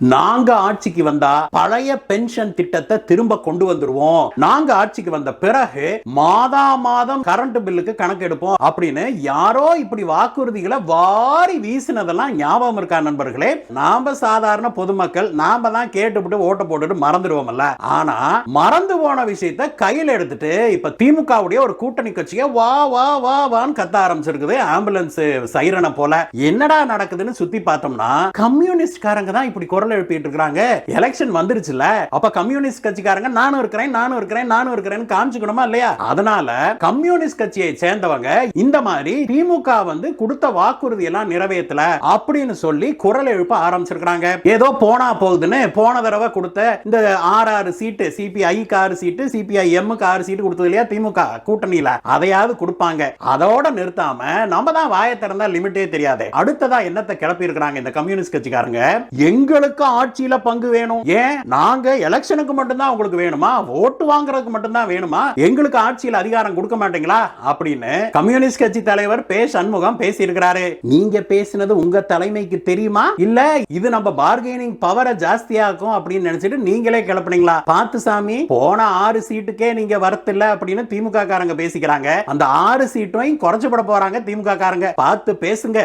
நாங்க ஆட்சிக்கு வந்தா பழைய பென்ஷன் திட்டத்தை திரும்ப கொண்டு வந்துருவோம், நாங்க ஆட்சிக்கு வந்த பிறகு மாதா மாதம் கரண்ட் பில்லுக்கு கணக்கு எடுப்போம் அப்படின்னு யாரோ இப்படி வாக்குறுதிகளை வாரி வீசினதெல்லாம் ஞாபகம் இருக்கா நண்பர்களே? நாம சாதாரண பொதுமக்கள் நாம தான் கேட்டுவிட்டு ஓட்ட போட்டுட்டு மறந்துடுவோம்ல. ஆனா மறந்து போன விஷயத்தை கையில் எடுத்துட்டு இப்ப திமுகவுடைய ஒரு கூட்டணி கட்சியை வா வா வா வான்னு கத்த ஆரம்பிச்சிருக்குது ஆம்புலன்ஸ் சைரனை போல. என்னடா நடக்குதுன்னு சுத்தி பார்த்தோம்னா கம்யூனிஸ்ட் காரங்க தான் இப்படி குரல் எழுப்பிட்டு இருக்காங்க. எலெக்ஷன் வந்துருச்சுல, அப்ப கம்யூனிஸ்ட் கட்சிக்காரங்க நானும் இருக்கிறேன் காமிச்சுக்கணுமா இல்லையா? அதனால கம்யூனிஸ்ட் கட்சியை சேர்ந்தவங்க இந்த மாதிரி திமுக வந்து கொடுத்த வாக்குறுதி எல்லாம் நிறைவேற்றல அப்படின்னு சொல்லி குரல் எழுப்ப ஆரம்பிச்சிருக்காங்க. ஏதோ போனா போகுதுன்னு போன தடவை கொடுத்த இந்த 6 சீட்டு, சிபிஐக்கு 6 சீட்டு, சிபிஐஎம்க்கு 6 சீட்டு கொடுத்தது இல்லையா திமுக கூட்டணியில, அதையாவது கொடுப்பாங்க. அதோட நிறுத்தாம நம்ம தான் வாயை திறந்தா லிமிட்டே தெரியாது. அடுத்ததா என்னத்தை கிளப்பி இருக்கிறாங்க இந்த கம்யூனிஸ்ட் கட்சிக்காரங்க? எங்களுக்கு ஆட்சியில பங்கு வேணும். ஏன் நாங்க எலெக்ஷனுக்கு மட்டும்தான் உங்களுக்கு வேணுமா? ஓட்டு வாங்குறதுக்கு மட்டும்தான் வேணுமா? எங்களுக்கு ஆட்சியில் அதிகாரம் கொடுக்க மாட்டீங்களா அப்படின்னு கம்யூனிஸ்ட் கட்சி தலைவர் பே சண்முகம் பேசி இருக்கிறாரு. நீங்க பேசினது உங்க தலைமைக்கு தெரியுமா? இல்ல இது நம்ம பார்கெனிங் பவரை ஜாஸ்தியாக்கும் அப்படின்னு நினைச்சிட்டு நீங்களே கிளப்புனீங்களா? பார்த்து சாமி, போன 6 சீட்டுக்கே நீங்க வரத்தில்ல அப்படின்னு திமுக காரங்க பேசிக்கிறாங்க. அந்த 6 சீட்டையும் குறைச்சுப்பட போறாங்க திமுக காரங்க. பார்த்து பேசுங்க.